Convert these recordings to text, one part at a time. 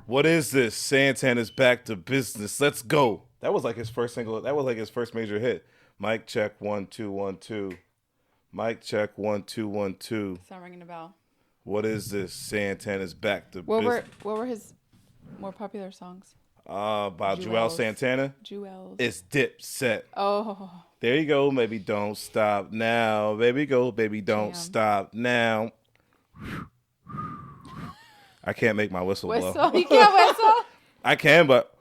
What is this? Santana's back to business. Let's go. That was like his first single. That was like his first major hit. Mic check 1 2 1 2. Mic check 1 2 1 2. It's not ringing a bell. What is this? Santana's back to What business. were what were his more popular songs? By Joel Jewels. Santana. Jewels. It's Dipset. Oh, There you go, baby. Don't stop now. Baby, go, baby. Don't Jam. stop now. I can't make my whistle blow. whistle. You can't whistle. I can, but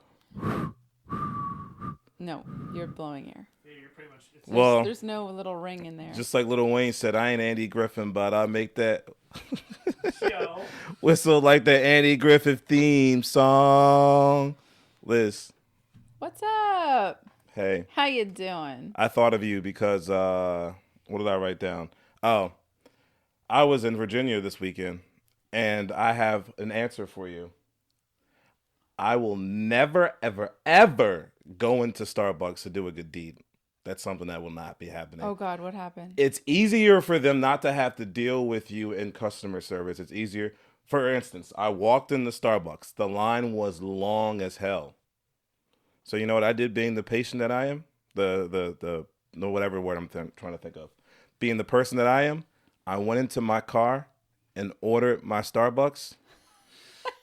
No, you're blowing air. Yeah, you're pretty much. It's well, There's no little ring in there. just like Lil Wayne said, I ain't Andy Griffin, but I make that yo. whistle like the Andy Griffin theme song. Liz, What's up? hey, How you doing? I thought of you because what did I write down? Oh, I was in Virginia this weekend, and I have an answer for you. I will never, ever, ever go into Starbucks to do a good deed. That's something that will not be happening. Oh God, what happened? It's easier for them not to have to deal with you in customer service. It's easier. For instance, I walked in the Starbucks. The line was long as hell. So you know what I did, being the patient that I am, the no whatever word I'm trying to think of, being the person that I am, I went into my car and ordered my Starbucks,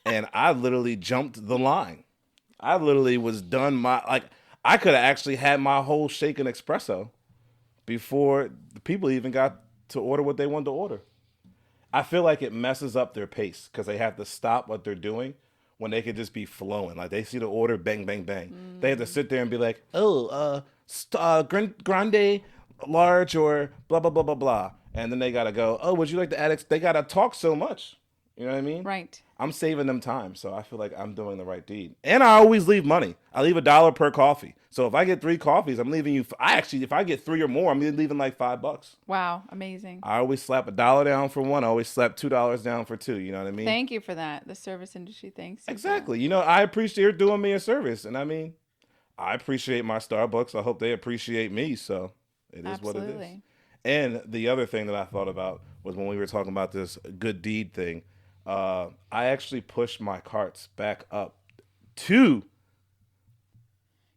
and I literally jumped the line. I literally was done I could have actually had my whole shaken espresso before the people even got to order what they wanted to order. I feel like it messes up their pace because they have to stop what they're doing when they could just be flowing. Like they see the order, bang, bang, bang. They have to sit there and be like, oh, grande, large, or blah, blah, blah, blah, blah. And then they got to go, oh, would you like to add They got to talk so much. You know what I mean? Right. I'm saving them time, so I feel like I'm doing the right deed. And I always leave money. I leave $1 per coffee. So if I get 3 coffees, I'm leaving you. If I get 3 or more, I'm leaving like $5. Wow, amazing. I always slap $1 down for one. I always slap $2 down for 2. You know what I mean? Thank you for that. The service industry, thanks. you for Exactly. You know, I appreciate you doing me a service, and I mean, I appreciate my Starbucks. I hope they appreciate me. So it that. is what it is. Absolutely. And the other thing that I thought about was when we were talking about this good deed thing. I actually pushed my carts back up to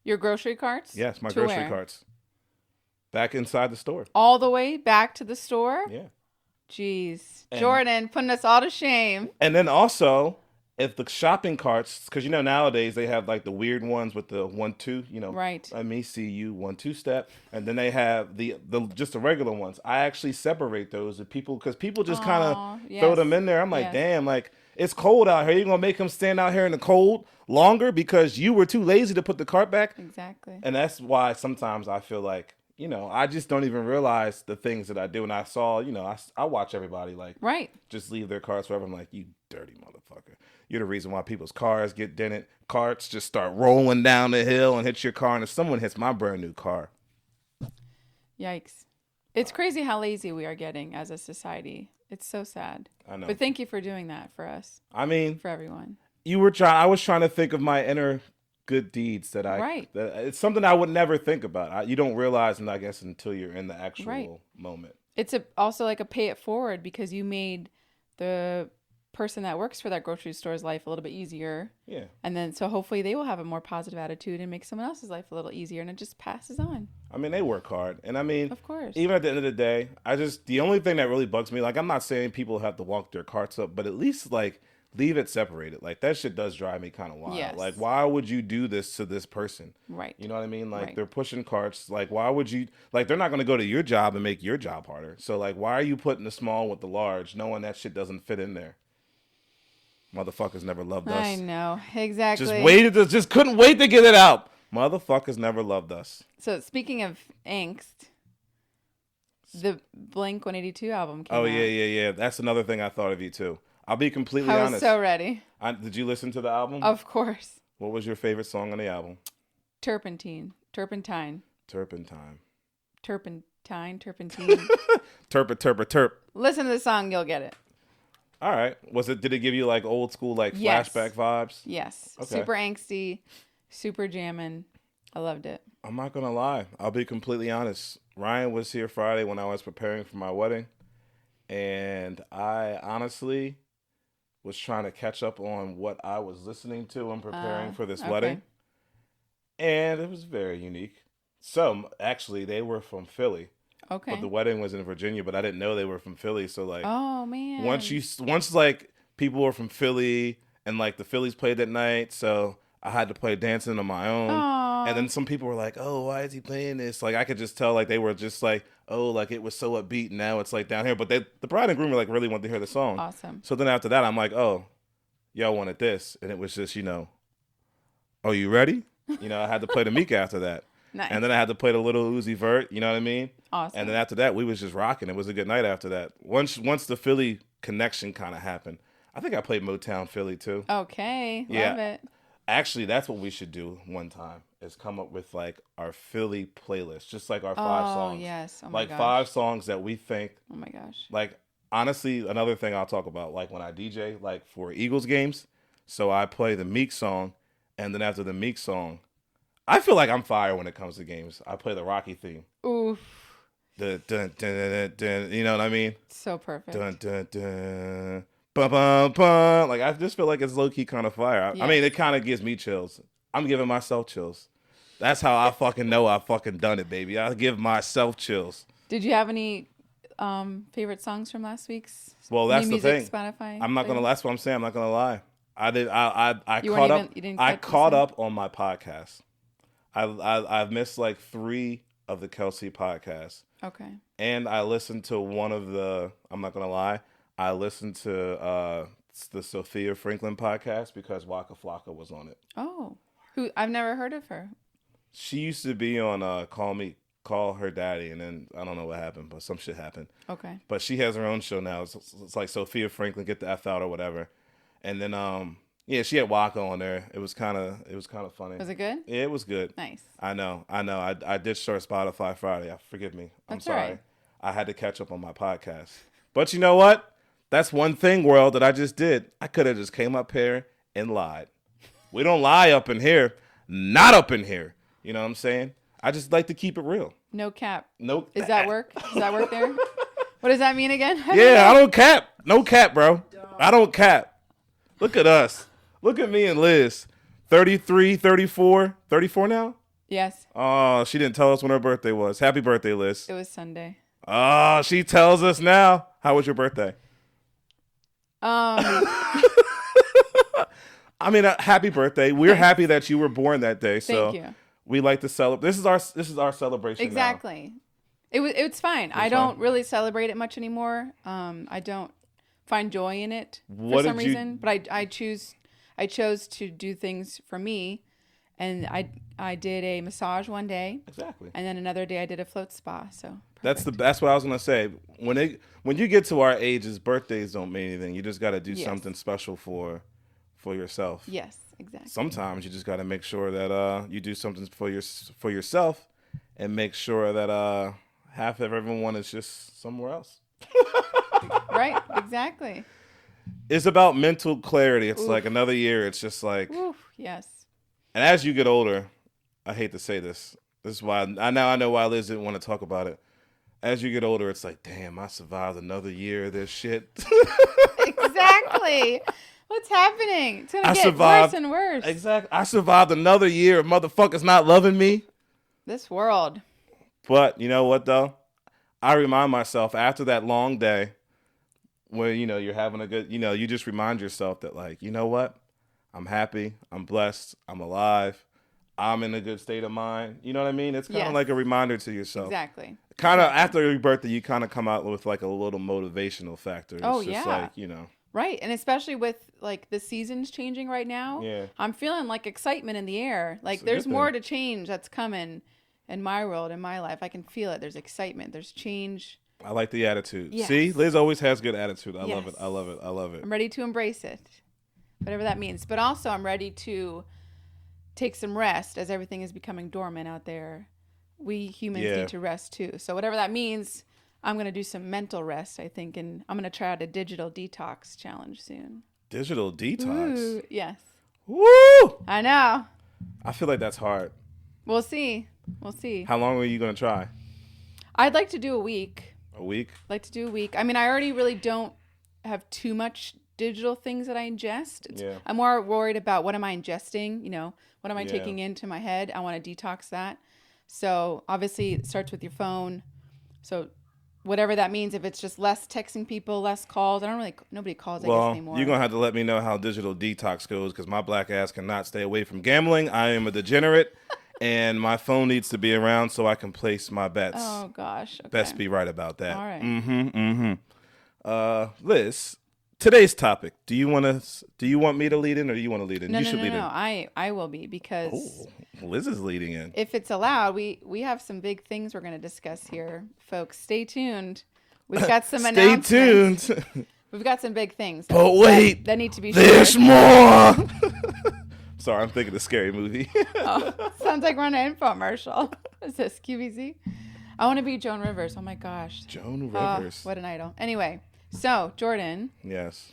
Your grocery carts? yes, my To grocery where? carts back inside the store. All the way back to the store? Yeah. Jeez. And- Jordan, putting us all to shame. And then also, if the shopping carts, because you know nowadays they have like the weird ones with the 1 2, you know, Right. let me see you 1 2 step, and then they have the just the regular ones. I actually separate those with people because people just kind Aw, of yes. throw them in there. I'm like, Yes. damn, like it's cold out here. You're gonna make them stand out here in the cold longer because you were too lazy to put the cart back. Exactly. And that's why sometimes I feel like, you know, I just don't even realize the things that I do. And I saw, you know, I watch everybody like Right. just leave their cars wherever. I'm like, you dirty motherfucker. You're the reason why people's cars get dented. Carts just start rolling down the hill and hit your car. And if someone hits my brand new car, Yikes. It's crazy how lazy we are getting as a society. It's so sad. I know. But thank you for doing that for us, I mean, for everyone. I was trying to think of my inner good deeds that Right. it's something I would never think about. You don't realize, and I guess until you're in the actual Right. moment. It's also like a pay it forward because you made the person that works for that grocery store's life a little bit easier. Yeah. And then so hopefully they will have a more positive attitude and make someone else's life a little easier and it just passes on. I mean, they work hard. And I mean, Of course. even at the end of the day, the only thing that really bugs me, like, I'm not saying people have to walk their carts up, but at least, like, leave it separated. Like, that shit does drive me kind of wild. Yes. Like, why would you do this to this person? Right. You know what I mean? Like, Right. they're pushing carts. Like, why would you, like, they're not going to go to your job and make your job harder. So, like, why are you putting the small with the large, knowing that shit doesn't fit in there? Motherfuckers never loved us. I know. Exactly. Just couldn't wait to get it out. Motherfuckers never loved us. So speaking of angst, the Blink 182 album came Oh, out. yeah. That's another thing I thought of you, too. I'll be completely I was honest. so ready. Did you listen to the album? Of course. What was your favorite song on the album? Turpentine. Turpentine. Turpentine. Turpentine. Terp. Listen to the song, you'll get it. All right. Did it give you like old school, like Yes. flashback vibes? Yes. Okay. Super angsty, super jamming. I loved it. I'm not going to lie. I'll be completely honest. Ryan was here Friday when I was preparing for my wedding. And I honestly was trying to catch up on what I was listening to and preparing for this okay. wedding. And it was very unique. So, actually, they were from Philly. Okay. But the wedding was in Virginia, but I didn't know they were from Philly. So, like, Oh man. once like people were from Philly and like the Phillies played that night, so I had to play dancing on my own. Aw. And then some people were like, "Oh, why is he playing this?" Like I could just tell, like they were just like, "Oh, like it was so upbeat. Now it's like down here." But the bride and groom were like really wanted to hear the song. Awesome. So then after that, I'm like, "Oh, y'all wanted this," and it was just "Oh, you ready?" I had to play the Meek after that. Nice. And then I had to play the Little Uzi Vert, you know what I mean? Awesome. And then after that, we was just rocking. It was a good night after that. Once the Philly connection kind of happened, I think I played Motown Philly too. Okay. Yeah. Love it. Actually, that's what we should do one time is come up with like our Philly playlist, just like our 5 songs. Oh, yes. Oh, my like gosh. 5 songs that we think, Oh, my gosh. like, honestly, another thing I'll talk about, like when I DJ, like for Eagles games, so I play the Meek song, and then after the Meek song, I feel like I'm fire when it comes to games. I play the Rocky theme. Oof. Dun, dun, dun, dun, dun, you know what I mean? So perfect. Dun, dun, dun. Bum, bum, bum. Like, I just feel like it's low-key kind of fire. I mean, it kind of gives me chills. I'm giving myself chills. That's how I fucking know I fucking done it, baby. I give myself chills. Did you have any favorite songs from last week's? Well, that's New the Music thing. Spotify. I'm not gonna. playlist? That's what I'm saying. I'm not gonna lie. I did. I You caught weren't up. even- you didn't I catch this caught thing? up on my podcast. I've missed like 3 of the Kelsey podcasts, Okay. and I listened to one of the. I'm not gonna lie. I listened to the Sophia Franklin podcast because Waka Flocka was on it. Oh, who? I've never heard of her. She used to be on Call Her Daddy, and then I don't know what happened, but some shit happened. Okay. But she has her own show now. It's like Sophia Franklin, Get the F Out or whatever. And then yeah, she had Waka on there. It was kind of funny. Was it good? Yeah, it was good. Nice. I know. I did start Spotify Friday. Forgive me. I'm That's sorry. all right. I had to catch up on my podcast. But you know what? That's one thing, world, that I just did. I could have just came up here and lied. We don't lie up in here. Not up in here. You know what I'm saying? I just like to keep it real. No cap. Nope. Does that work? Does that work there? What does that mean again? Yeah, I don't cap. No cap, bro. I don't cap. Look at us. Look at me and Liz. 33, 34. 34 now? Yes, Oh, she didn't tell us when her birthday was. Happy birthday, Liz. it was Sunday. Oh, she tells us now. How was your birthday? I mean, happy birthday. We're happy that you were born that day. So Thank you. we like to celebrate. This is our celebration. Exactly. It's fine. I don't really celebrate it much anymore. I don't find joy in it What for some did you- reason. But I chose to do things for me, and I did a massage one day, Now. Exactly. and then another day I did a float spa. So That's what I was gonna say. When you get to our ages, birthdays don't mean anything. You just got to do Yes. something special for yourself. yes, exactly. Sometimes you just got to make sure that you do something for yourself, and make sure that half of everyone is just somewhere else. Right? Exactly. It's about mental clarity. It's like another year. It's just like, Oof, yes. and as you get older, I hate to say this. This is why I know why Liz didn't want to talk about it. As you get older, it's like, damn, I survived another year of this shit. Exactly. What's happening? It's gonna I get survived- worse and worse. Exactly. I survived another year of motherfuckers not loving me. This world. But you know what though? I remind myself after that long day when you're having a good, you just remind yourself that like, you know what? I'm happy, I'm blessed, I'm alive, I'm in a good state of mind. You know what I mean? It's kind of Yes. like a reminder to yourself. Exactly. Kind of after your birthday, you kind of come out with like a little motivational factor. It's Oh, just yeah. like, Right. And especially with like the seasons changing right now. Yeah. I'm feeling like excitement in the air. Like It's a there's good more thing. to change that's coming in my world, in my life. I can feel it. There's excitement. There's change. I like the attitude. Yes. See, Liz always has good attitude. I love it. Yes. I love it. I love it. I'm ready to embrace it. Whatever that means. But also I'm ready to take some rest as everything is becoming dormant out there. We humans Yeah. need to rest too. So whatever that means, I'm going to do some mental rest, I think, and I'm going to try out a digital detox challenge soon. Digital detox. Ooh, yes. Woo! I know. I feel like that's hard. We'll see. We'll see. How long are you going to try? I'd like to do a week. A week? I mean, I already really don't have too much digital things that I ingest. Yeah. I'm more worried about what am I ingesting, what am I Yeah. taking into my head? I want to detox that. So obviously it starts with your phone. So whatever that means, if it's just less texting people, less calls. Nobody calls, I guess, Well, anymore. you're going to have to let me know how digital detox goes because my black ass cannot stay away from gambling. I am a degenerate, and my phone needs to be around so I can place my bets. Oh, gosh. Okay. Best be right about that. All right. Liz, today's topic. Do you want me to lead in or do you want to lead in? No, You no, should no, lead no. in. I will be because Liz is leading in. if it's allowed, we have some big things we're going to discuss here. Folks, stay tuned. We've got some Stay announcements. tuned. We've got some big things. But wait, that need to be there's shared. more. Sorry, I'm thinking of Scary Movie. Oh, sounds like we're on an infomercial. Is this QVC? I want to be Joan Rivers. Oh my gosh. Joan Rivers. What an idol. Anyway, so Jordan, Yes.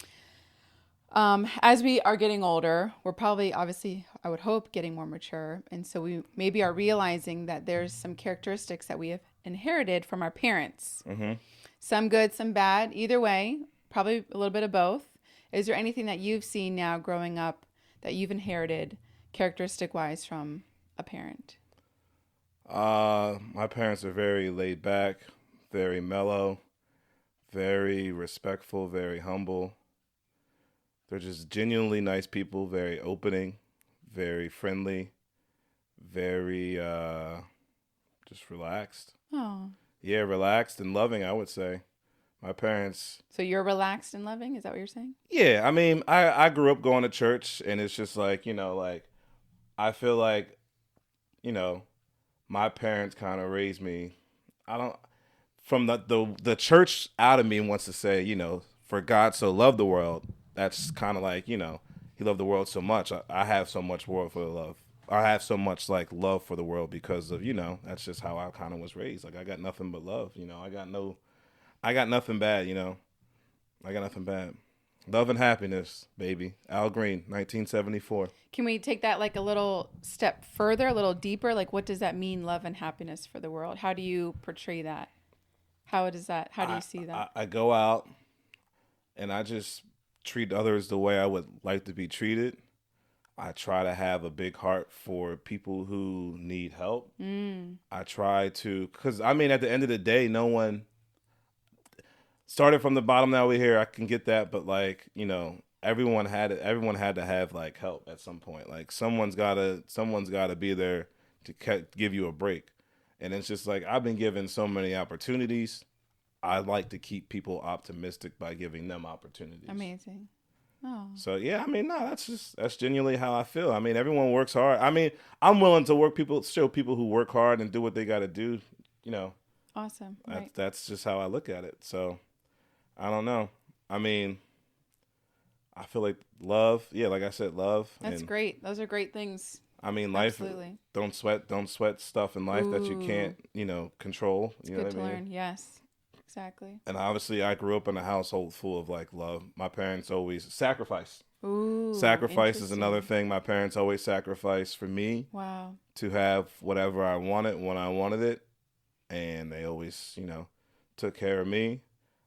as we are getting older, we're probably, obviously, I would hope, getting more mature. And so we maybe are realizing that there's some characteristics that we have inherited from our parents. Mm-hmm. Some good, some bad. Either way, probably a little bit of both. Is there anything that you've seen now growing up that you've inherited characteristic-wise from a parent? My parents are very laid back, very mellow, very respectful, very humble. They're just genuinely nice people, very opening, very friendly, very just relaxed. Oh. Yeah, relaxed and loving, I would say. My parents. So you're relaxed and loving? Is that what you're saying? Yeah, I mean, I grew up going to church, and it's just like, I feel like, my parents kind of raised me. From the church out of me wants to say, for God so loved the world. That's kind of like, he loved the world so much. I have so much world for love. I have so much like love for the world because of, that's just how I kind of was raised. Like I got nothing but love, I got nothing bad, I got nothing bad. Love and happiness, baby. Al Green, 1974. Can we take that like a little step further, a little deeper? Like what does that mean, love and happiness for the world? How do you portray that? How do you see that? I go out and I just treat others the way I would like to be treated. I try to have a big heart for people who need help. I try to, because I mean, at the end of the day, no one started from the bottom. Now we're here. I can get that, but like, everyone had to have like help at some point. Like someone's gotta be there to give you a break. And it's just like, I've been given so many opportunities. I like to keep people optimistic by giving them opportunities. Amazing. Oh. So yeah, I mean, no, that's genuinely how I feel. I mean, everyone works hard. I mean, I'm willing to show people who work hard and do what they got to do. Awesome. Right. That's just how I look at it. So I don't know. I mean, I feel like love. Yeah, like I said, love. That's great. Those are great things. I mean, life. Absolutely. Don't sweat stuff in life that you can't, control. It's good to learn. Yes. Exactly. And obviously, I grew up in a household full of like love. My parents always sacrifice. Ooh. Sacrifice is another thing. My parents always sacrificed for me. Wow. To have whatever I wanted when I wanted it, and they always, took care of me.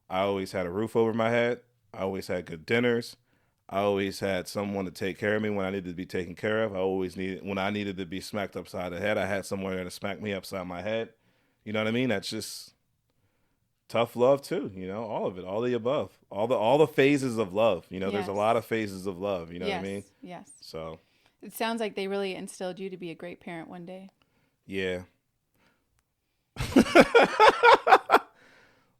I always had a roof over my head. I always had good dinners. I always had someone to take care of me when I needed to be taken care of. When I needed to be smacked upside the head, I had someone there to smack me upside my head. You know what I mean? That's just tough love too, all of it, all the above, all the phases of love. Yes. There's a lot of phases of love. You know what I mean? Yes. So it sounds like they really instilled you to be a great parent one day. Yeah.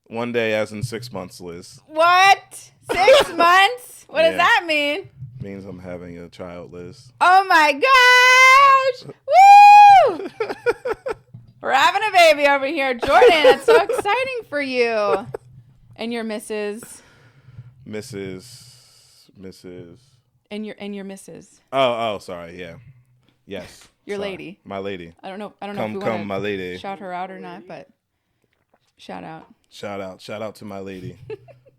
One day, as in 6 months, Liz. What? 6 months? What does that mean? Means I'm having a child, Liz. Oh my gosh! Woo! We're having a baby over here, Jordan. That's so exciting for you and your Mrs. And your Mrs. Oh, sorry. Yeah. Yes. Your sorry. lady. My lady. I don't know if Come, we want my lady. to shout her out or not, but shout out. Shout out to my lady.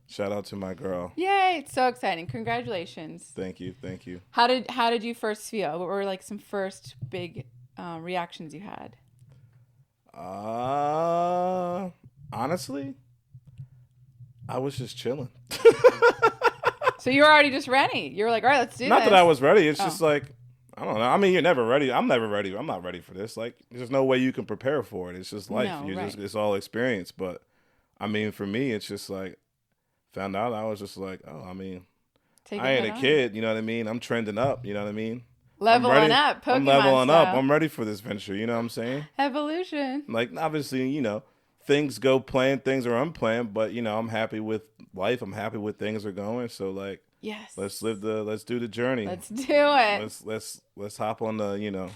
Shout out to my girl. Yay! It's so exciting. Congratulations. Thank you. How did you first feel? What were like some first big reactions you had? Honestly, I was just chilling. So you were already just ready. You were like, all right, let's do Not this. that I was ready. It's Oh. just like, I don't know. I mean, you're never ready. I'm never ready. I'm not ready for this. Like, there's no way you can prepare for it. It's just life. No, You right. just it's all experience. But I mean, for me, it's just like found out. I was just like, oh, I mean, Take I it ain't head a on. kid. You know what I mean? I'm trending up. You know what I mean? Leveling I'm ready. up, Pokemon I'm leveling up. style. I'm ready for this venture. You know what I'm saying? Evolution. Like, obviously, things go planned, things are unplanned, but I'm happy with life. I'm happy with things are going. So like, Yes. let's do the journey. Let's do it. Let's hop on the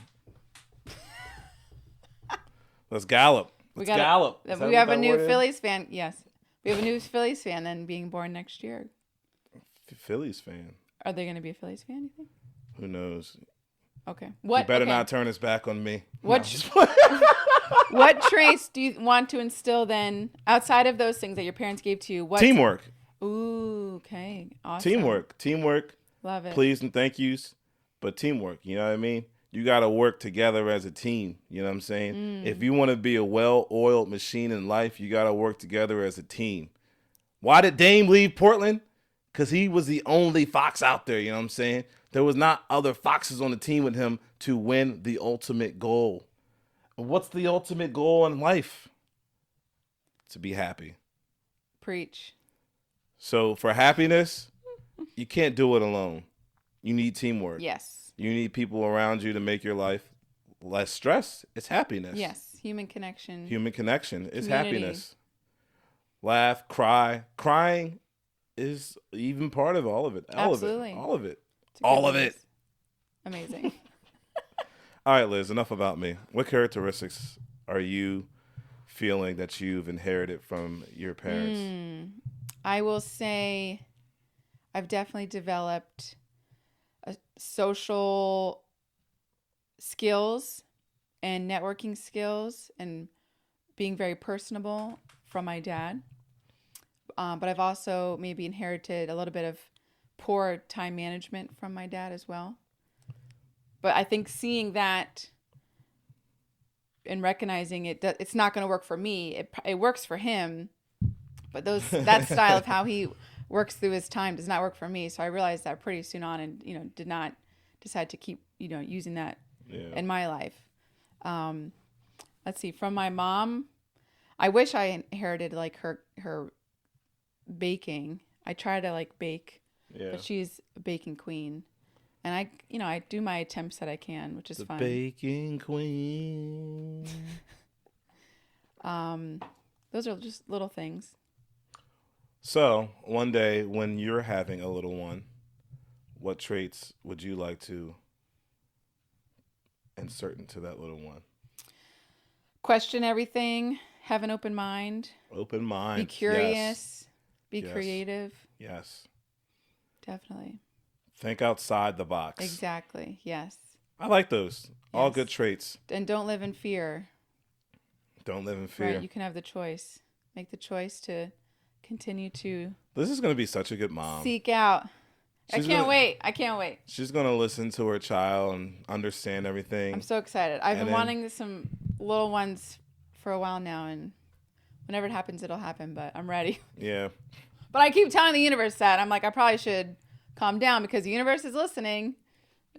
let's gallop. Let's gallop. Is that We what have a that new word is? Phillies fan. Yes. We have a new Phillies fan then being born next year. Phillies fan. Are they going to be a Phillies fan, you think? Who knows? Okay. He better not turn his back on me. What No, I'm just playing. what traits do you want to instill then outside of those things that your parents gave to you? What Teamwork. Ooh, okay. Awesome. Teamwork. Love it. Please and thank yous, but teamwork. You know what I mean? You got to work together as a team. You know what I'm saying? If you want to be a well-oiled machine in life, you got to work together as a team. Why did Dame leave Portland? Because he was the only fox out there. You know what I'm saying? There was not other foxes on the team with him to win the ultimate goal. What's the ultimate goal in life? To be happy. Preach. So for happiness, you can't do it alone. You need teamwork. Yes. You need people around you to make your life less stress. It's happiness. Yes. Human connection. Human connection is Community. happiness. Laugh, cry. Crying is even part of all of it. Absolutely. All of it. It's a good All of list. it. Amazing. All right, Liz, enough about me. What characteristics are you feeling that you've inherited from your parents? I will say I've definitely developed social skills and networking skills and being very personable from my dad. But I've also maybe inherited a little bit of poor time management from my dad as well. But I think seeing that and recognizing it's not going to work for me. It works for him, but that style of how he works through his time does not work for me. So I realized that pretty soon on, and did not decide to keep using that in my life. Let's see, from my mom, I wish I inherited like her baking. I try to like bake, but she's a baking queen. And I do my attempts that I can, which is fun. Baking queen. Those are just little things. So, one day when you're having a little one, what traits would you like to insert into that little one? Question everything. Have an open mind. Open mind. Be curious. Yes. Be Yes. creative. Yes. Definitely. Think outside the box. Exactly. Yes. I like those. All Yes. good traits. And don't live in fear. Don't live in fear. Right. You can have the choice. Make the choice to continue to This is going to be such a good mom. seek out. She's I can't gonna- wait. I can't wait. She's going to listen to her child and understand everything. I'm so excited. I've And been then- wanting some little ones for a while now, and whenever it happens, it'll happen, but I'm ready. Yeah. But I keep telling the universe that. I'm like, I probably should calm down because the universe is listening,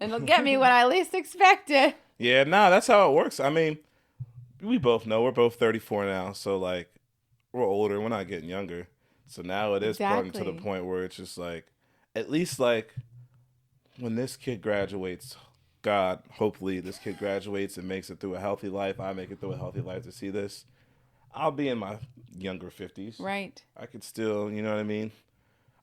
and it'll get me when I least expect it. Yeah, nah, that's how it works. I mean, we both know we're both 34 now, so like we're older, we're not getting younger. So now it is starting to the Exactly. point where it's just like, at least like when this kid graduates, God, hopefully this kid graduates and makes it through a healthy life. I make it through a healthy life to see this. I'll be in my younger 50s. Right. I could still, you know what I mean?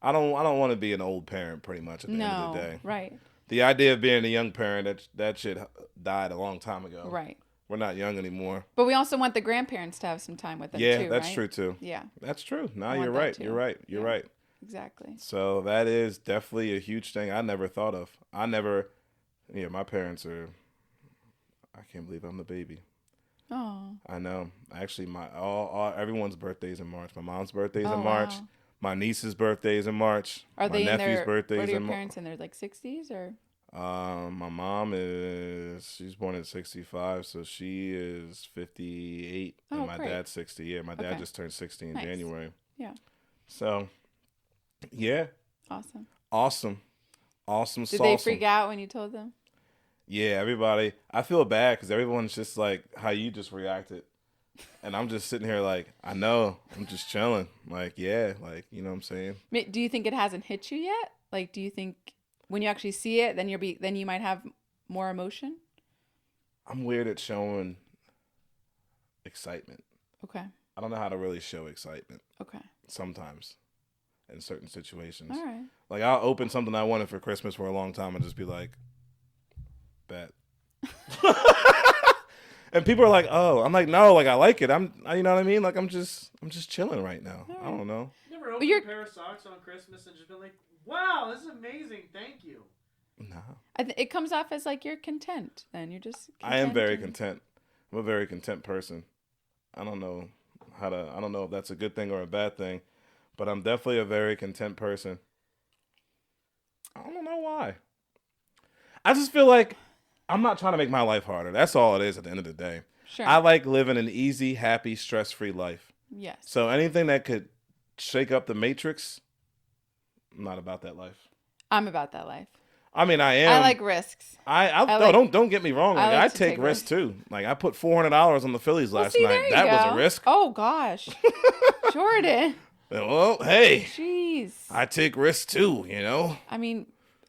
I don't want to be an old parent pretty much at the end of the day. Right. The idea of being a young parent, that shit died a long time ago. Right. We're not young anymore. But we also want the grandparents to have some time with them Yeah, too, that's right? true too. Yeah, That's true. No, I you're want that right. too. You're right. You're Yeah. right. exactly. So that is definitely a huge thing I never thought of. My parents are, I can't believe I'm the baby. Oh. I know. Actually, everyone's birthday's in March. My mom's birthday's Oh, in March. wow. My niece's birthday's in March. Are My they in nephew's their, birthday's what are your in parents in their like 60s or? My mom she's born in 65, so she is 58, Oh, and my great. dad's 60. Yeah, my dad Okay. just turned 60 in Nice. January. Yeah. So, yeah, Awesome. Awesome. Awesome. Did they freak out when you told them? Yeah, everybody. I feel bad because everyone's just like how you just reacted. And I'm just sitting here like, I know. I'm just chilling. Like, yeah. Like, you know what I'm saying? Do you think it hasn't hit you yet? Like, do you think when you actually see it, then you might have more emotion? I'm weird at showing excitement. Okay. I don't know how to really show excitement. Okay. Sometimes in certain situations. All right. Like I'll open something I wanted for Christmas for a long time and just be like, bet. And people are like, oh, I'm like, no, like I like it. You know what I mean? Like I'm just chilling right now. All right. I don't know. You never opened a pair of socks on Christmas and just been like, wow, this is amazing. Thank you. No. It comes off as like you're content. Then you're just. I am very content. I'm a very content person. I don't know if that's a good thing or a bad thing, but I'm definitely a very content person. I don't know why. I just feel like I'm not trying to make my life harder. That's all it is at the end of the day. Sure. I like living an easy, happy, stress-free life. Yes. So anything that could shake up the matrix, I'm not about that life. I'm about that life. I mean, I am. I like risks. Don't get me wrong. Like, I to take risks too. Like I put $400 on the Phillies last night. That was a risk. Oh gosh, Jordan. Well, hey. Jeez. I take risks too. You know. I mean,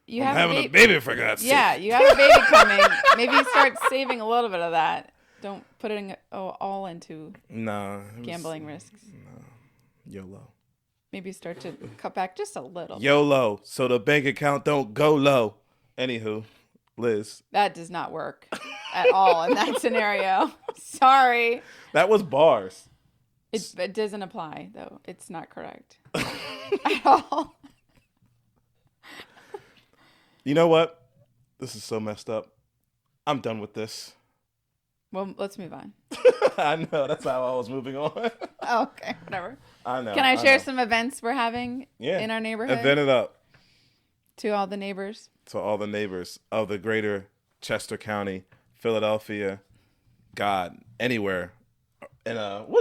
I'm having a baby for God's sake. Yeah, you have a baby coming. Maybe start saving a little bit of that. Don't put it all into gambling risks. No. YOLO. Maybe start to cut back just a little. YOLO, so the bank account don't go low. Anywho, Liz. That does not work at all in that scenario. Sorry. That was bars. It doesn't apply, though. It's not correct at all. You know what? This is so messed up. I'm done with this. Well, let's move on. I know. That's how I was moving on. Oh, okay, whatever. I know. Can I share some events we're having in our neighborhood? Event it up. To all the neighbors. To all the neighbors of the greater Chester County, Philadelphia, God, anywhere. And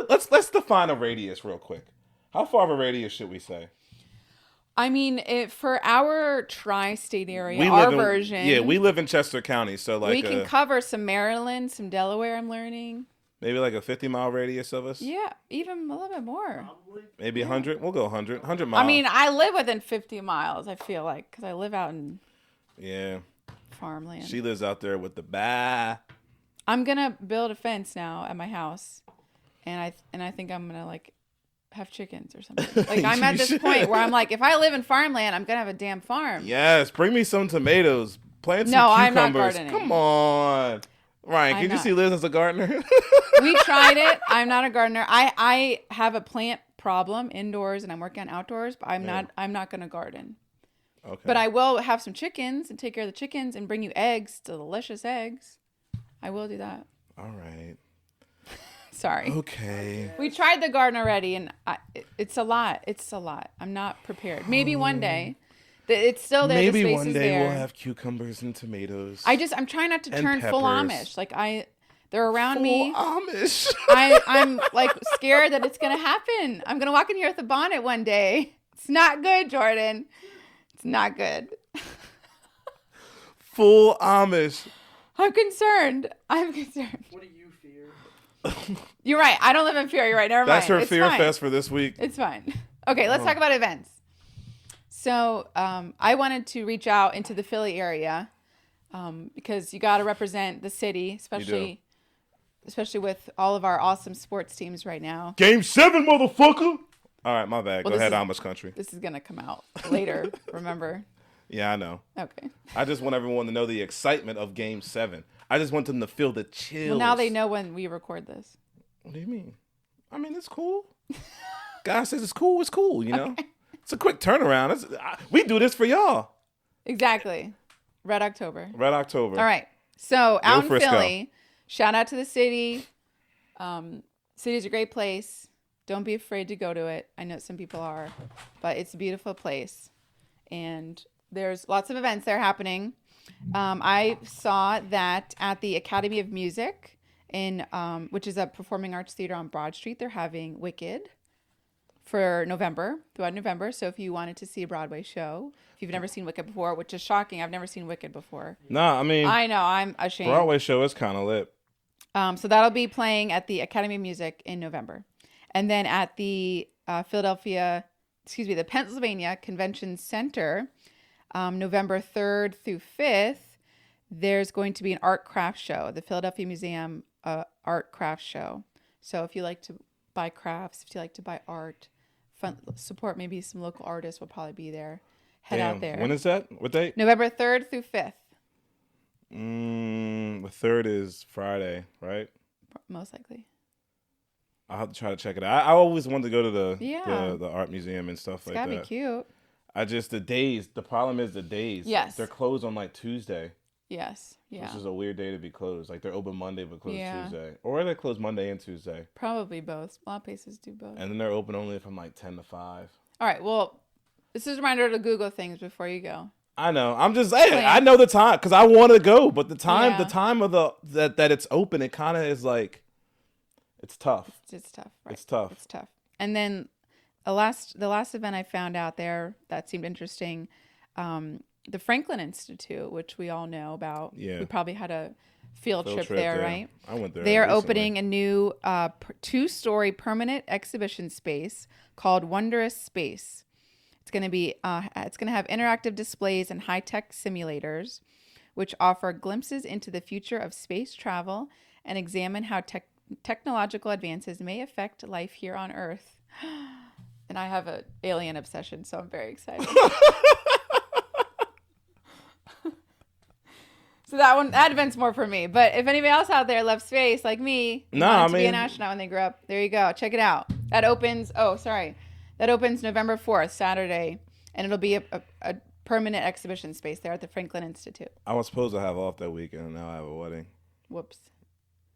let's define a radius real quick. How far of a radius should we say? I mean, for our tri-state area, version. Yeah, we live in Chester County, so like we can cover some Maryland, some Delaware. I'm learning. Maybe like a 50-mile radius of us. Yeah, even a little bit more. Probably. Maybe 100. We'll go 100 miles. I mean, I live within 50 miles. I feel like because I live out in farmland. She lives out there with the bah. I'm gonna build a fence now at my house, and I think I'm gonna like have chickens or something. Like I'm at this point where I'm like, if I live in farmland, I'm gonna have a damn farm. Yes, bring me some tomatoes. Plant some cucumbers. I'm not gardening. Come on, Ryan. Can you see Liz as a gardener? We tried it. I'm not a gardener. I have a plant problem indoors, and I'm working on outdoors. But I'm not gonna garden. Okay. But I will have some chickens and take care of the chickens and bring you eggs, delicious eggs. I will do that. All right. Sorry. Okay. We tried the garden already, and it's a lot. It's a lot. I'm not prepared. Maybe one day. It's still there. Maybe the space one is day there. we'll have cucumbers and tomatoes. I'm trying not to turn full Amish. Like they're around me. Amish. I'm like scared that it's gonna happen. I'm gonna walk in here with a bonnet one day. It's not good, Jordan. It's not good. Full Amish. I'm concerned. What do you fear? You're right. I don't live in fear. You're right. Never mind. That's her It's fear fine. fest for this week. It's fine. Okay, let's talk about events. So I wanted to reach out into the Philly area because you got to represent the city, especially with all of our awesome sports teams right now. Game 7, motherfucker. All right, my bad. Go ahead, Amish country. This is going to come out later, remember? Yeah, I know. Okay. I just want everyone to know the excitement of Game 7. I just want them to feel the chills. Well, now they know when we record this. What do you mean? I mean, it's cool. God says it's cool. It's cool, you know? Okay. It's a quick turnaround. We do this for y'all. Exactly. Red October. Red October. All right. So out in Philly, shout out to the city. City's a great place. Don't be afraid to go to it. I know some people are, but it's a beautiful place. And there's lots of events that are happening. I saw that at the Academy of Music, which is a performing arts theater on Broad Street, they're having Wicked. for November, throughout November. So if you wanted to see a Broadway show, if you've never seen Wicked before, which is shocking, I've never seen Wicked before. Nah, I mean, I know, I'm ashamed. Broadway show is kind of lit. So that'll be playing at the Academy of Music in November. And then at the the Pennsylvania Convention Center, November 3rd through 5th, there's going to be an art craft show, the Philadelphia Museum art craft show. So if you like to buy crafts, if you like to buy art, support maybe some local artists will probably be there. Head out there. When is that? What date? November 3rd through 5th. The 3rd is Friday, right? Most likely. I'll have to try to check it out. I always wanted to go to the art museum and stuff like that. It's gotta be cute. The problem is the days. Yes. They're closed on like Tuesday. Yes. Yeah. Which is a weird day to be closed. Like they're open Monday but closed Yeah. Tuesday. Or they close Monday and Tuesday. Probably both. A lot of places do both. And then they're open only from like 10 to 5. All right. Well, this is a reminder to Google things before you go. I know. I'm just saying. I know the time because I want to go, but the time of that it's open, it kind of is like, it's tough. It's tough. Right? It's tough. It's tough. And then the last event I found out there that seemed interesting, the Franklin Institute, which we all know about. Yeah. We probably had a field trip there, right? I went there. They are recently. opening a new 2-story permanent exhibition space called Wondrous Space. It's going to be it's going to have interactive displays and high-tech simulators, which offer glimpses into the future of space travel and examine how technological advances may affect life here on Earth. And I have an alien obsession, so I'm very excited. So that event's more for me. But if anybody else out there loves space like me, be an astronaut when they grow up, there you go. Check it out. That opens November 4th, Saturday, and it'll be a permanent exhibition space there at the Franklin Institute. I was supposed to have off that weekend, and now I have a wedding. Whoops.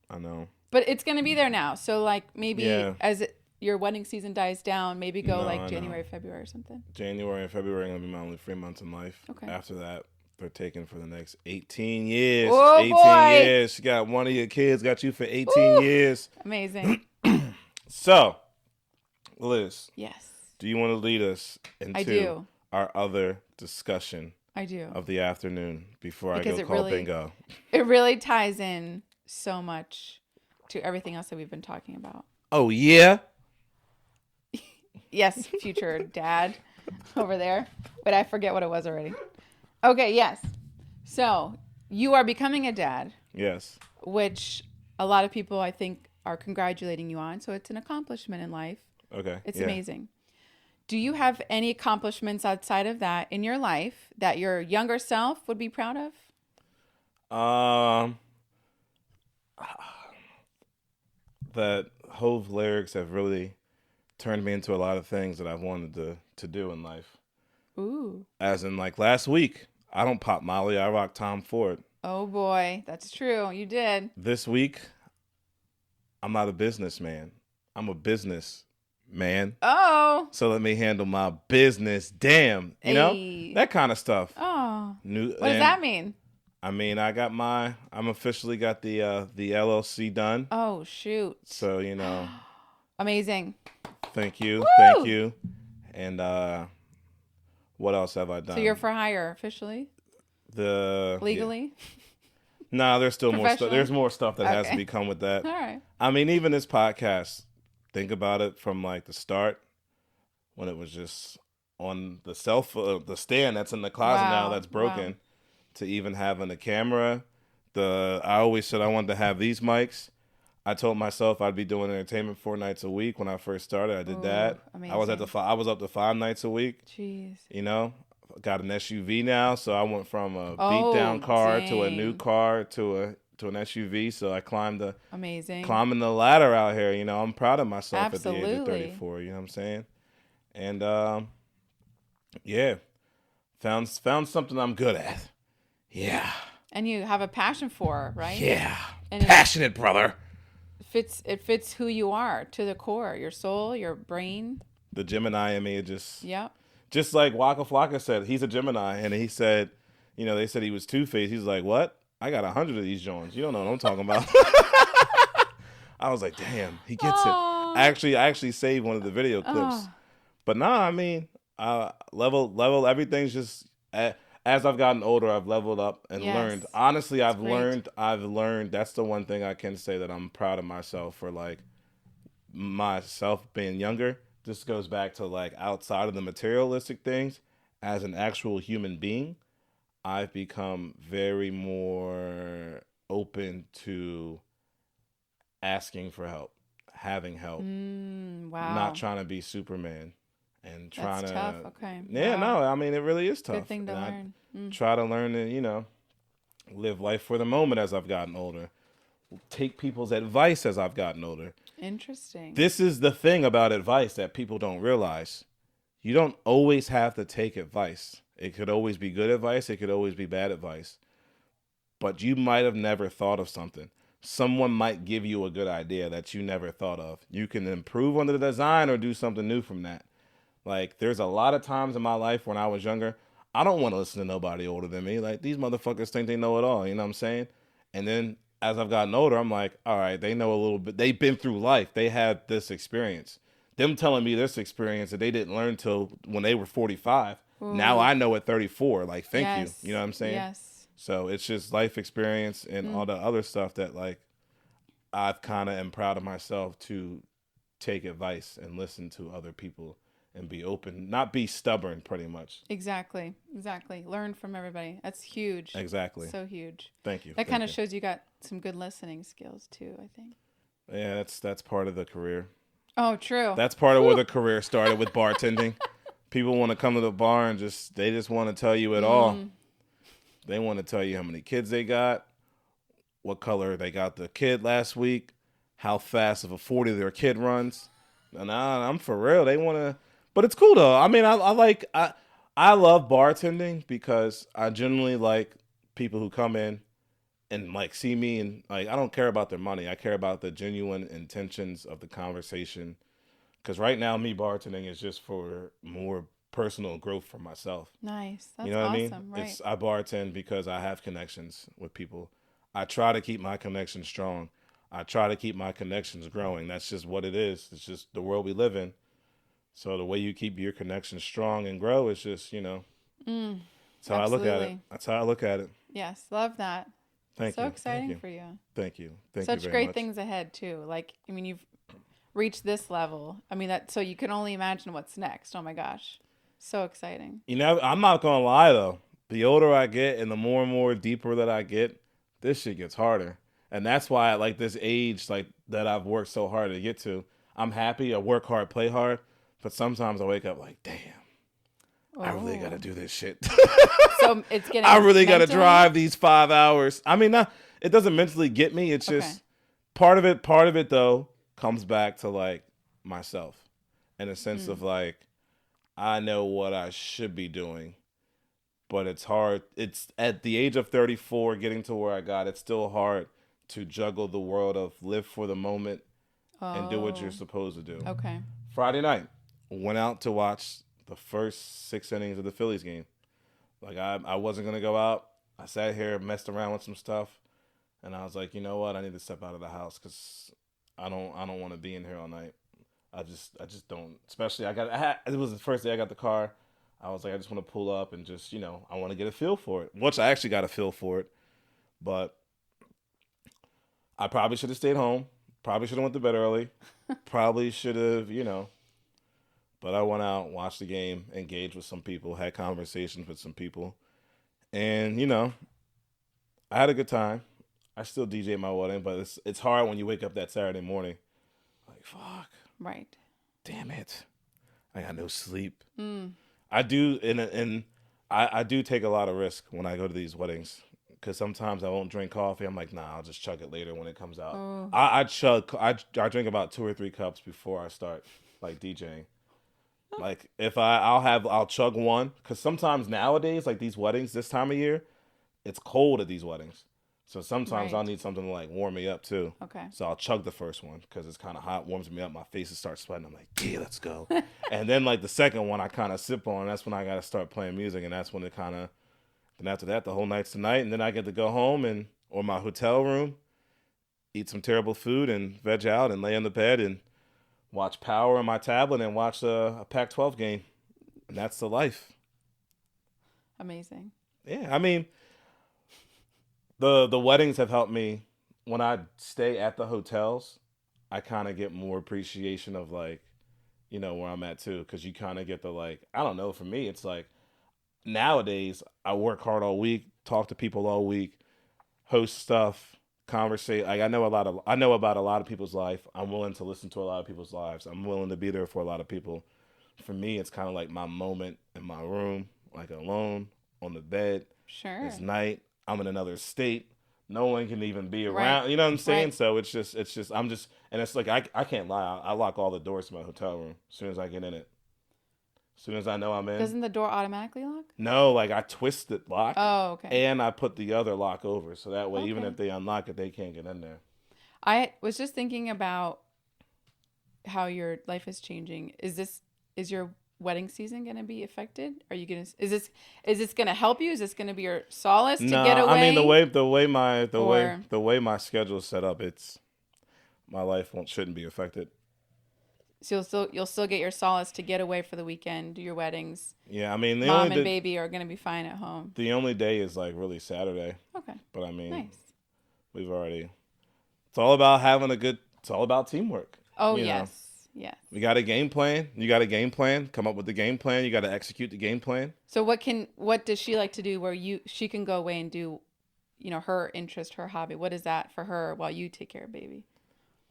I know. But it's going to be there now. So like maybe as your wedding season dies down, maybe go January, February or something. January and February are going to be my only 3 months in life. Okay. After that, they're taken for the next 18 years. Oh, 18 boy. years. You got one of your kids got you for 18 years. Amazing. So, Liz. Yes. Do you want to lead us into our other discussion of the afternoon before I go call bingo? It really ties in so much to everything else that we've been talking about. Oh, yeah? Yes, future dad over there. But I forget what it was already. Okay, yes. So you are becoming a dad. Yes. Which a lot of people, I think, are congratulating you on. So it's an accomplishment in life. Okay. It's amazing. Do you have any accomplishments outside of that in your life that your younger self would be proud of? That Hove lyrics have really turned me into a lot of things that I've wanted to do in life. Ooh. As in, like, last week, I don't pop Molly, I rock Tom Ford. Oh, boy. That's true. You did. This week, I'm not a businessman. I'm a business man. Oh. So let me handle my business. Damn. You know? That kind of stuff. Oh. What does that mean? I mean, I'm officially got the LLC done. Oh, shoot. So, you know. Amazing. Thank you. Woo! Thank you. And what else have I done? So you're for hire officially? Legally? Nah, there's still more stuff. There's more stuff that has to become with that. All right. I mean, even this podcast, think about it from like the start when it was just on the the stand that's in the closet now that's broken to even having a camera. I always said I wanted to have these mics. I told myself I'd be doing entertainment 4 nights a week when I first started. I did that. Amazing. I was up to 5 nights a week. Jeez. You know, got an SUV now, so I went from a beat down car to a new car to an SUV. So I climbing the ladder out here. You know, I'm proud of myself at the age of 34. You know what I'm saying? And found something I'm good at. Yeah. And you have a passion for, right? Yeah. And passionate, brother. It fits who you are to the core. Your soul, your brain. The Gemini in me just. Yep. Just like Waka Flocka said, he's a Gemini, and he said, you know, they said he was two-faced. He's like, what? I got 100 of these joints. You don't know what I'm talking about. I was like, damn, he gets it. I actually saved one of the video clips But nah, I mean, level everything's just as I've gotten older, I've leveled up and learned. Yes. Honestly, It's great. I've learned. That's the one thing I can say that I'm proud of myself for, like myself being younger. This goes back to like outside of the materialistic things, as an actual human being, I've become very more open to asking for help, having help, not Wow. trying to be Superman and That's trying tough. to, Okay. yeah, Wow. no, I mean, it really is Good tough. thing to And I learn. try to learn to, live life for the moment as I've gotten older, take people's advice as I've gotten older. Interesting. This is the thing about advice that people don't realize. You don't always have to take advice. It could always be good advice, it could always be bad advice. But you might have never thought of something. Someone might give you a good idea that you never thought of. You can improve on the design or do something new from that. Like, there's a lot of times in my life when I was younger, I don't want to listen to nobody older than me. Like, these motherfuckers think they know it all. You know what I'm saying? And then as I've gotten older, I'm like, all right, they know a little bit. They've been through life. They had this experience. Them telling me this experience that they didn't learn till when they were 45. Now Ooh. I know at 34. Like, thank you. You know Yes. what I'm saying? Yes. So it's just life experience and all the other stuff that, like, I've kind of am proud of myself to take advice and listen to other people and be open, not be stubborn, pretty much. Exactly. Exactly. Learn from everybody. That's huge. Exactly. So huge. Thank you. That kind Thank of you. shows you got some good listening skills too, I think. Yeah, that's part of the career. Oh, true. That's part of where Whew. the career started with bartending. People want to come to the bar and they just want to tell you it all. Mm. They want to tell you how many kids they got, what color they got the kid last week, how fast of a 40 their kid runs. And I'm for real. They want to, but it's cool though. I mean, I love bartending because I generally like people who come in and like see me, and like I don't care about their money. I care about the genuine intentions of the conversation. Because right now, me bartending is just for more personal growth for myself. Nice. You That's know what I mean? awesome. Right. It's I bartend because I have connections with people. I try to keep my connections strong. I try to keep my connections growing. That's just what it is. It's just the world we live in. So the way you keep your connections strong and grow is just, Mm. that's how I look at it. Absolutely. That's how I look at it. Yes. Love that. Thank So you. Thank exciting you. for you. Thank you. Thank you Such very great much. things ahead too. Like, I mean, you've reached this level. I mean, that so you can only imagine what's next. Oh my gosh. So exciting. I'm not gonna lie though. The older I get and the more and more deeper that I get, this shit gets harder. And that's why at like this age, like that I've worked so hard to get to, I'm happy. I work hard, play hard, but sometimes I wake up like, damn, I really gotta Oh. do this shit. So it's getting I really gotta mentally? drive these 5 hours. I mean, it doesn't mentally get me. It's Okay. just part of it. Part of it though comes back to like myself, in a sense of like I know what I should be doing, but it's hard. It's at the age of 34, getting to where I got. It's still hard to juggle the world of live for the moment and do what you're Oh. supposed to do. Okay. Friday night, went out to watch the first 6 innings of the Phillies game. Like I wasn't gonna go out. I sat here, messed around with some stuff, and I was like, you know what? I need to step out of the house because I don't want to be in here all night. I just don't. Especially it was the first day I got the car. I was like, I just want to pull up and just I want to get a feel for it. Which I actually got a feel for it, but I probably should have stayed home. Probably should have went to bed early. Probably should have But I went out, watched the game, engaged with some people, had conversations with some people, and I had a good time. I still DJ at my wedding, but it's hard when you wake up that Saturday morning, like fuck, Right. damn it, I got no sleep. Mm. I do, and I do take a lot of risk when I go to these weddings because sometimes I won't drink coffee. I'm like, nah, I'll just chug it later when it comes out. Oh. I drink about 2 or 3 cups before I start like DJing. Like if I'll chug one because sometimes nowadays like these weddings this time of year, it's cold at these weddings, so sometimes I'll Right. need something to like warm me up too. Okay. So I'll chug the first one because it's kind of hot, warms me up, my face starts sweating. I'm like, yeah, let's go. And then like the second one I kind of sip on. That's when I gotta start playing music, and that's when it kind of. Then after that, the whole night's tonight, and then I get to go home or my hotel room, eat some terrible food and veg out and lay in the bed and watch Power on my tablet, and watch a Pac-12 game, and that's the life. Amazing. Yeah, I mean, the weddings have helped me. When I stay at the hotels, I kind of get more appreciation of like, where I'm at too, because you kind of get the like, I don't know. For me, it's like nowadays I work hard all week, talk to people all week, host stuff, conversate. Like I know about a lot of people's life. I'm willing to listen to a lot of people's lives. I'm willing to be there for a lot of people. For me, it's kind of like my moment in my room, like alone on the bed. Sure. It's night. I'm in another state. No one can even be Right. around. You know what I'm saying? Right. So it's just, and it's like, I can't lie. I lock all the doors to my hotel room as soon as I get in it. As soon as I know I'm in. Doesn't the door automatically lock? No, like I twist the lock. Oh, okay. And I put the other lock over. So that way, even Okay. if they unlock it, they can't get in there. I was just thinking about how your life is changing. Is your wedding season going to be affected? Are you going to, is this going to help you? Is this going to be your solace to get away? I mean, the way my schedule is set up, my life shouldn't be affected. So you'll still get your solace to get away for the weekend, do your weddings. Yeah, I mean, Mom and baby are going to be fine at home. The only day is like really Saturday. Okay. But I mean, nice. It's all about it's all about teamwork. Oh, yes. Yes. We got a game plan. You got a game plan. Come up with the game plan. You got to execute the game plan. So what does she like to do where she can go away and do, her interest, her hobby? What is that for her while you take care of baby?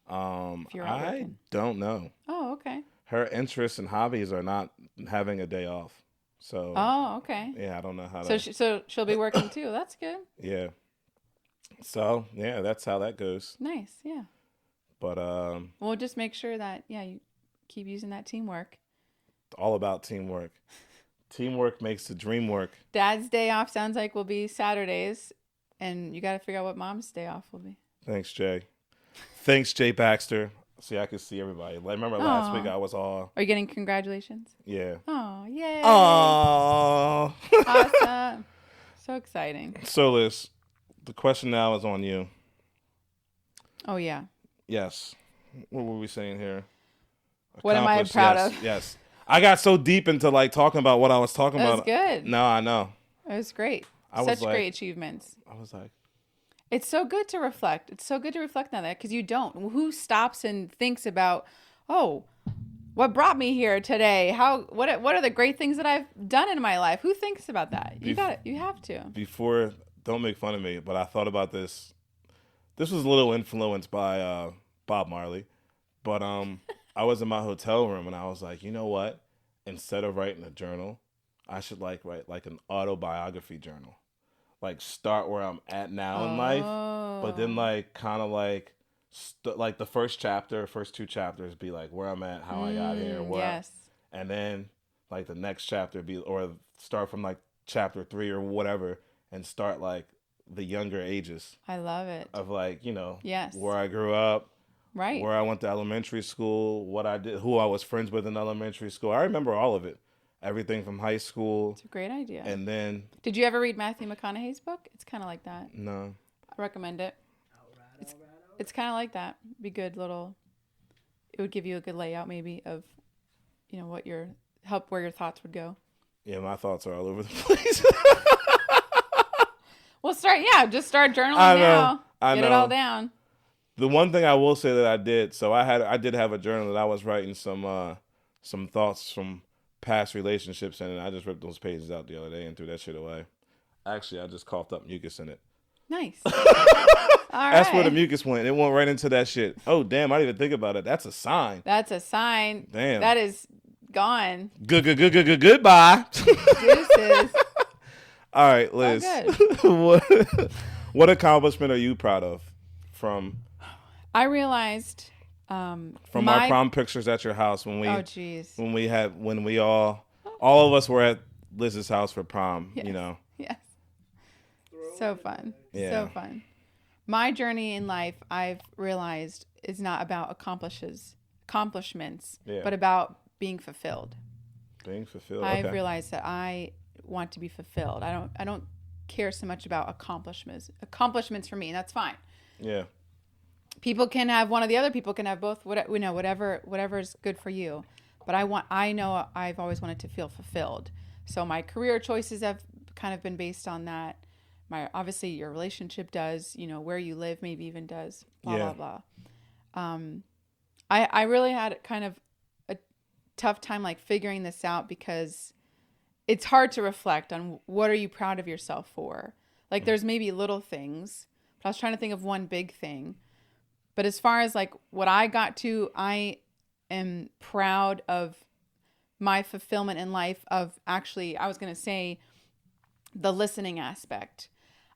I don't know. Oh, okay. Her interests and hobbies are not having a day off. So. Oh, okay. Yeah, I don't know how. So she'll be working too. That's good. Yeah. So yeah, that's how that goes. Nice. Yeah. But we'll just make sure that you keep using that teamwork. All about teamwork. Teamwork makes the dream work. Dad's day off sounds like will be Saturdays, and you got to figure out what Mom's day off will be. Thanks, Jay. Thanks, Jay Baxter. See, I could see everybody. Like, remember last week I was all. Are you getting congratulations? Yeah. Oh, yay! Oh. Awesome. So exciting. So, Liz, the question now is on you. Oh yeah. Yes. What were we saying here? What am I proud of? Yes. I got so deep into like talking about what I was talking about. That was good. No, I know. It was great. Such great achievements. I was like, it's so good to reflect. It's so good to reflect on that because you don't. Who stops and thinks about, what brought me here today? What are the great things that I've done in my life? Who thinks about that? You have to. Before, don't make fun of me, but I thought about this. This was a little influenced by Bob Marley, but I was in my hotel room and I was like, you know what? Instead of writing a journal, I should write like an autobiography journal. Like start where I'm at now in life, but then like kind of like like the first two chapters be like where I'm at, how I got here, and then like the next chapter be or start from like chapter 3 or whatever and start like the younger ages. I love it. Of like, yes, where I grew up, right, where I went to elementary school, what I did, who I was friends with in elementary school. I remember all of it. Everything from high school. It's a great idea. And then... Did you ever read Matthew McConaughey's book? It's kind of like that. No. I recommend it. It's kind of like that. Be good little... It would give you a good layout maybe of, where your thoughts would go. Yeah, my thoughts are all over the place. Well, just start journaling now. Get it all down. The one thing I will say that I did, so I did have a journal that I was writing some thoughts from past relationships in, and I just ripped those pages out the other day and threw that shit away. Actually, I just coughed up mucus in it. Nice. That's where the mucus went. It went right into that shit. Oh, damn, I didn't even think about it. That's a sign. That's a sign. Damn. That is gone. Goodbye. Deuces. All right, Liz. Oh, what accomplishment are you proud of from... I realized... from our prom pictures at your house when we all of us were at Liz's house for prom, Yes. So fun. Yeah. So fun. My journey in life, I've realized, is not about accomplishments, but about being fulfilled. Being fulfilled. I've realized that I want to be fulfilled. I don't care so much about accomplishments. Accomplishments for me, and that's fine. Yeah. People can have one or the other. People can have both. Whatever is good for you. But I know I've always wanted to feel fulfilled. So my career choices have kind of been based on that. Obviously your relationship does. Where you live maybe even does. Blah Yeah. blah blah. I really had kind of a tough time like figuring this out because it's hard to reflect on what are you proud of yourself for. Like there's maybe little things, but I was trying to think of one big thing. But as far as like what I got to, I am proud of my fulfillment in life of actually, I was going to say the listening aspect.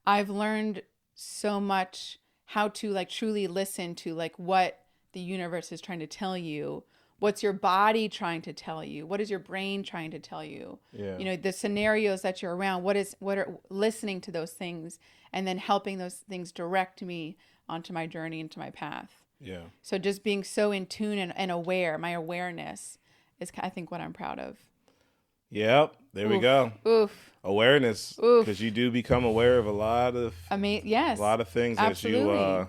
I've learned so much how to like truly listen to like what the universe is trying to tell you. What's your body trying to tell you? What is your brain trying to tell you? Yeah. The scenarios that you're around, what are listening to those things and then helping those things direct me onto my journey, into my path. Yeah. So just being so in tune and aware, my awareness is, I think, what I'm proud of. Yep. There we go. Oof. Awareness. Oof. Because you do become aware of a lot of Yes. a lot of things Absolutely. as you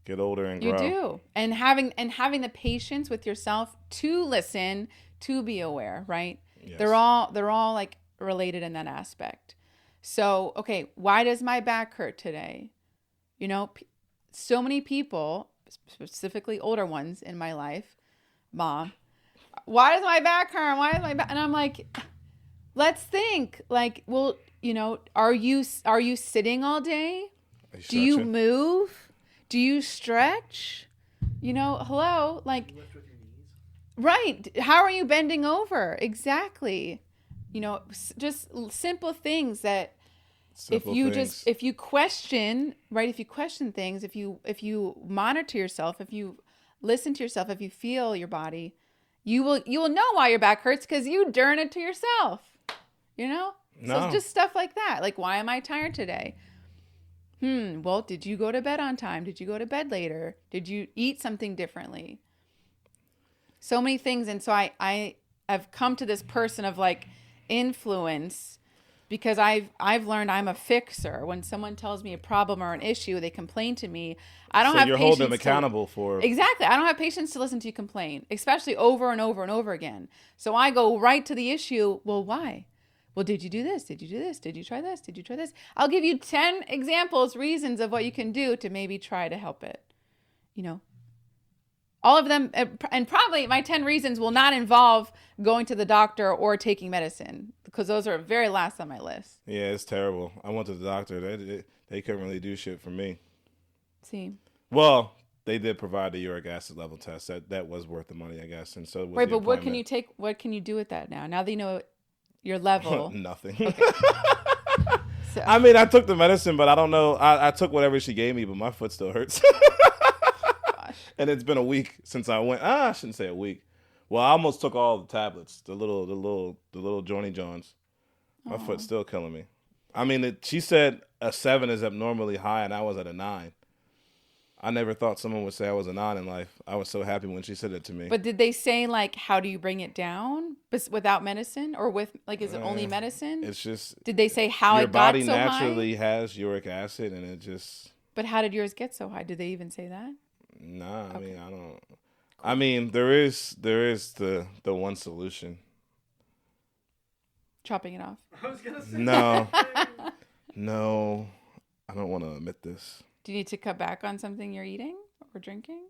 get older and grow. You do. And having the patience with yourself to listen, to be aware, right? Yes. They're all like related in that aspect. So, okay, why does my back hurt today? So many people, specifically older ones in my life, Mom, why does my back hurt? Why is my back? And I'm like, let's think. Like, well, are you sitting all day? Do you move? Do you stretch? Hello, like, You lift with your knees. right. How are you bending over? Exactly. Just simple things that if you question, right? If you question things, if you monitor yourself, if you listen to yourself, if you feel your body, you will know why your back hurts because you done it to yourself. No. So it's just stuff like that. Like, why am I tired today? Well, did you go to bed on time? Did you go to bed later? Did you eat something differently? So many things. And so I have come to this person of like influence because I've learned I'm a fixer. When someone tells me a problem or an issue, they complain to me. I don't have you're patience holding them accountable for Exactly. I don't have patience to listen to you complain, especially over and over and over again. So I go right to the issue. Well, why? Well, did you do this? Did you do this? Did you try this? Did you try this? I'll give you 10 examples, reasons of what you can do to maybe try to help it. All of them, and probably my 10 reasons will not involve going to the doctor or taking medicine because those are very last on my list. Yeah, it's terrible. I went to the doctor. They couldn't really do shit for me. See? Well, they did provide the uric acid level test. That was worth the money, I guess. And so was right, the but what can appointment. you take? What can you do with that now? Now that you know your level. Nothing. Okay. So, I mean, I took the medicine, but I don't know. I took whatever she gave me, but my foot still hurts. gosh. And it's been a week since I went. I shouldn't say a week. Well, I almost took all the tablets, the little Johnny Johns. My foot's still killing me. I mean, she said a 7 is abnormally high, and I was at a 9. I never thought someone would say I was a 9 in life. I was so happy when she said it to me. But did they say like how do you bring it down without medicine or with like is it only medicine? It's just Did they say how your it got body so naturally high? has uric acid, and it just. But how did yours get so high? Did they even say that? Nah, I mean I don't. I mean there is the one solution. Chopping it off. I was gonna say. No, no, I don't want to admit this. Do you need to cut back on something you're eating or drinking?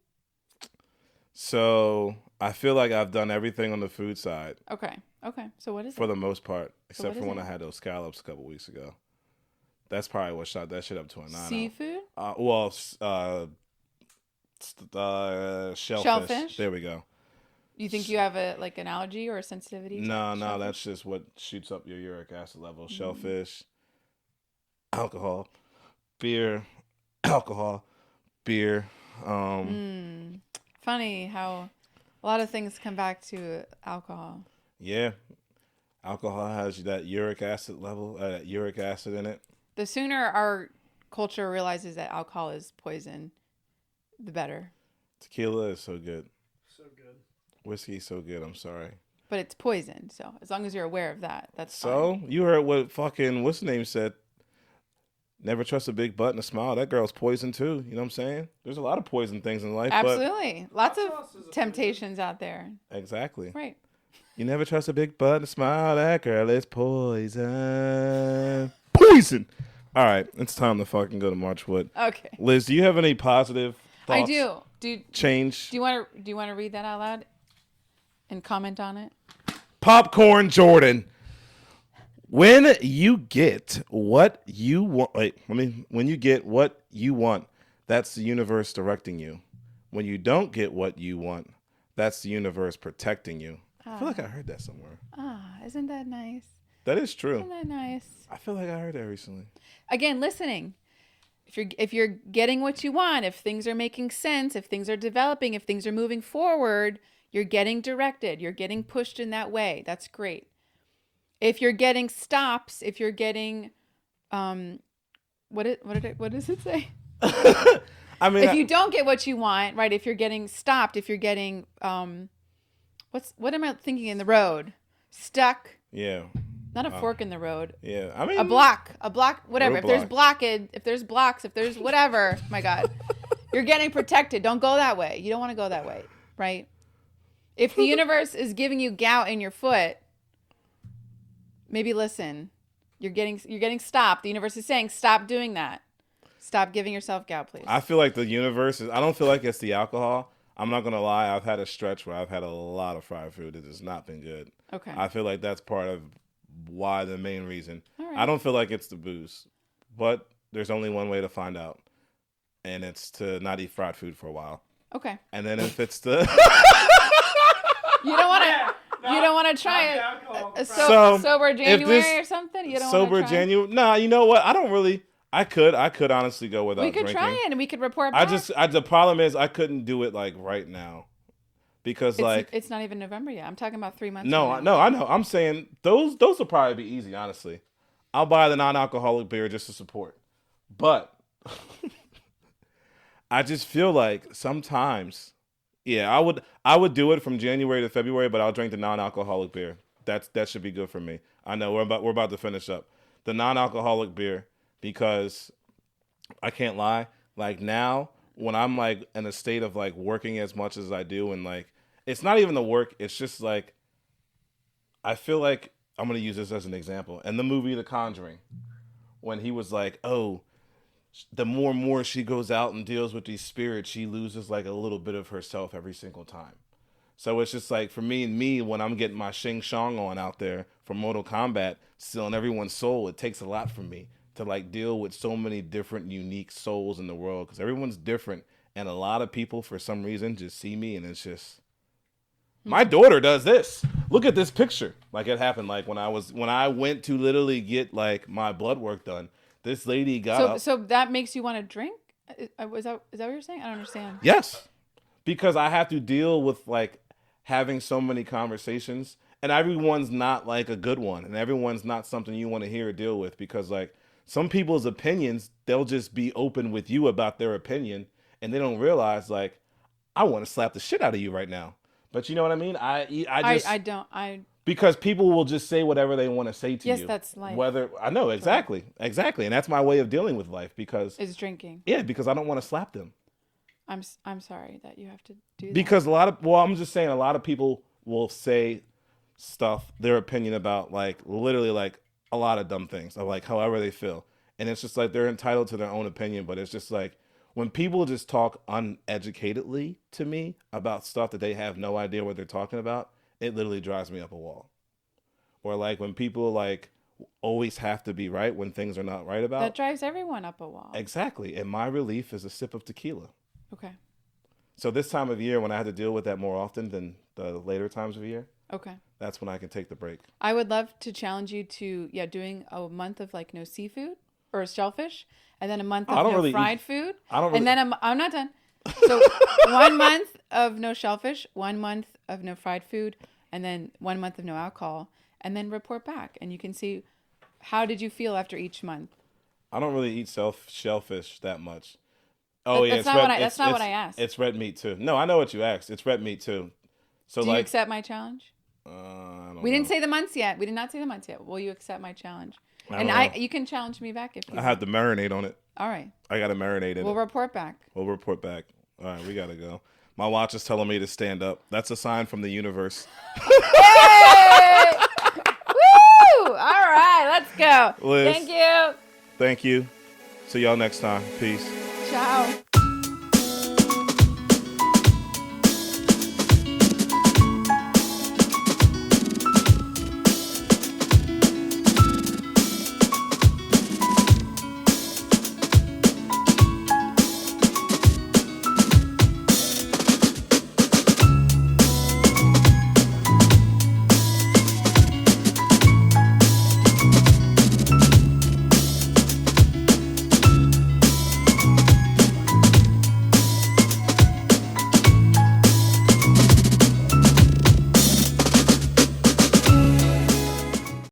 So I feel like I've done everything on the food side Okay. So what is for it? the most part, except what for is when it? I had those scallops a couple weeks ago. That's probably what shot that shit up to a 9. Seafood? Shellfish. Shellfish? There we go. You think you have an allergy or a sensitivity? to No, shellfish? that's just what shoots up your uric acid level. Shellfish, alcohol, beer, alcohol, beer. Funny how a lot of things come back to alcohol. Yeah, alcohol has that uric acid level, uric acid in it. The sooner our culture realizes that alcohol is poison, the better. Tequila is so good. So good. Whiskey's so good. I'm sorry. But it's poison, so as long as you're aware of that, that's So fine. you heard what fucking what's the name said? Never trust a big butt and a smile. That girl's poison too. You know what I'm saying? There's a lot of poison things in life. Absolutely. Lots Hot sauce is of a temptations out there. But exactly. Right. You never trust a big butt and a smile. That girl is poison. Poison. All right, it's time to fucking go to Marchwood. Okay. Liz, do you have any positive thoughts? I do. Change. Do you want to read that out loud and comment on it? Popcorn Jordan. When you get what you want, when you get what you want, that's the universe directing you. When you don't get what you want, that's the universe protecting you. I feel like I heard that somewhere. Isn't that nice? That is true. Isn't that nice? I feel like I heard that recently. Again, listening. If you're getting what you want, if things are making sense, if things are developing, if things are moving forward, you're getting directed. You're getting pushed in that way. That's great. If you're getting stops, if you're getting, what does it say? I mean, if you don't get what you want, right? If you're getting stopped, if you're getting, what am I thinking in the road? Stuck. Yeah. Not a fork in the road. Yeah. I mean, a block, whatever. If there's blocks, if there's whatever, my God, you're getting protected. Don't go that way. You don't want to go that way, right? If the universe is giving you gout in your foot, maybe listen. You're getting stopped. The universe is saying, stop doing that. Stop giving yourself gout, please. I feel like the universe is. I don't feel like it's the alcohol. I'm not gonna lie. I've had a stretch where I've had a lot of fried food. It has not been good. Okay. I feel like that's part of why the main reason. All right. I don't feel like it's the booze, but there's only one way to find out, and it's to not eat fried food for a while. Okay. And then if it's the You don't want to try it. Sober January or something. You don't sober want to try January. Nah, you know what? I don't really. I could honestly go without We could drinking. try it and we could report back. The problem is I couldn't do it like right now, because it's not even November yet. I'm talking about 3 months. No, I know. I'm saying those will probably be easy. Honestly, I'll buy the non-alcoholic beer just to support, but I just feel like sometimes, yeah, I would do it from January to February, but I'll drink the non-alcoholic beer. That should be good for me. I know we're about to finish up the non-alcoholic beer, because I can't lie. Like now, when I'm like in a state of like working as much as I do, and like it's not even the work, it's just like I feel like I'm gonna use this as an example. In the movie The Conjuring, when he was like, "Oh, the more and more she goes out and deals with these spirits, she loses like a little bit of herself every single time." So it's just like for me, when I'm getting my Shing Shong on out there for Mortal Kombat, stealing everyone's soul, it takes a lot from me to like deal with so many different unique souls in the world, because everyone's different, and a lot of people for some reason just see me and it's just my daughter does this. Look at this picture. Like it happened like when I went to literally get like my blood work done. This lady got up. So that makes you want to drink? Is that what you're saying? I don't understand. Yes. Because I have to deal with like having so many conversations, and everyone's not like a good one, and everyone's not something you want to hear or deal with, because like some people's opinions, they'll just be open with you about their opinion, and they don't realize like I want to slap the shit out of you right now. But you know what I mean? Because people will just say whatever they want to say to you. Yes, that's life. I know exactly, and that's my way of dealing with life, because is drinking. Yeah, because I don't want to slap them. I'm sorry that you have to do that. Because I'm just saying a lot of people will say stuff, their opinion about like literally like a lot of dumb things, of like however they feel. And it's just like they're entitled to their own opinion, but it's just like when people just talk uneducatedly to me about stuff that they have no idea what they're talking about, it literally drives me up a wall. Or like when people like always have to be right when things are not right about. That drives everyone up a wall. Exactly. And my relief is a sip of tequila. Okay. So this time of year, when I had to deal with that more often than the later times of year, okay, that's when I can take the break. I would love to challenge you to doing a month of like no seafood or shellfish, and then a month of no fried food. And then I'm not done. So 1 month of no shellfish, 1 month of no fried food, and then 1 month of no alcohol, and then report back, and you can see how did you feel after each month. I don't really eat shellfish that much. Oh yeah, that's not what I asked. It's red meat too. No, I know what you asked. It's red meat too. So do you accept my challenge? I don't we know. didn't say the months yet. We did not say the months yet. Will you accept my challenge? And know. you can challenge me back if you I have to marinate on it. All right. I got to marinate in We'll it. report back. We'll report back. All right, we got to go. My watch is telling me to stand up. That's a sign from the universe. Yay! Woo! All right, let's go. Liz. Thank you. Thank you. See y'all next time. Peace. Ciao.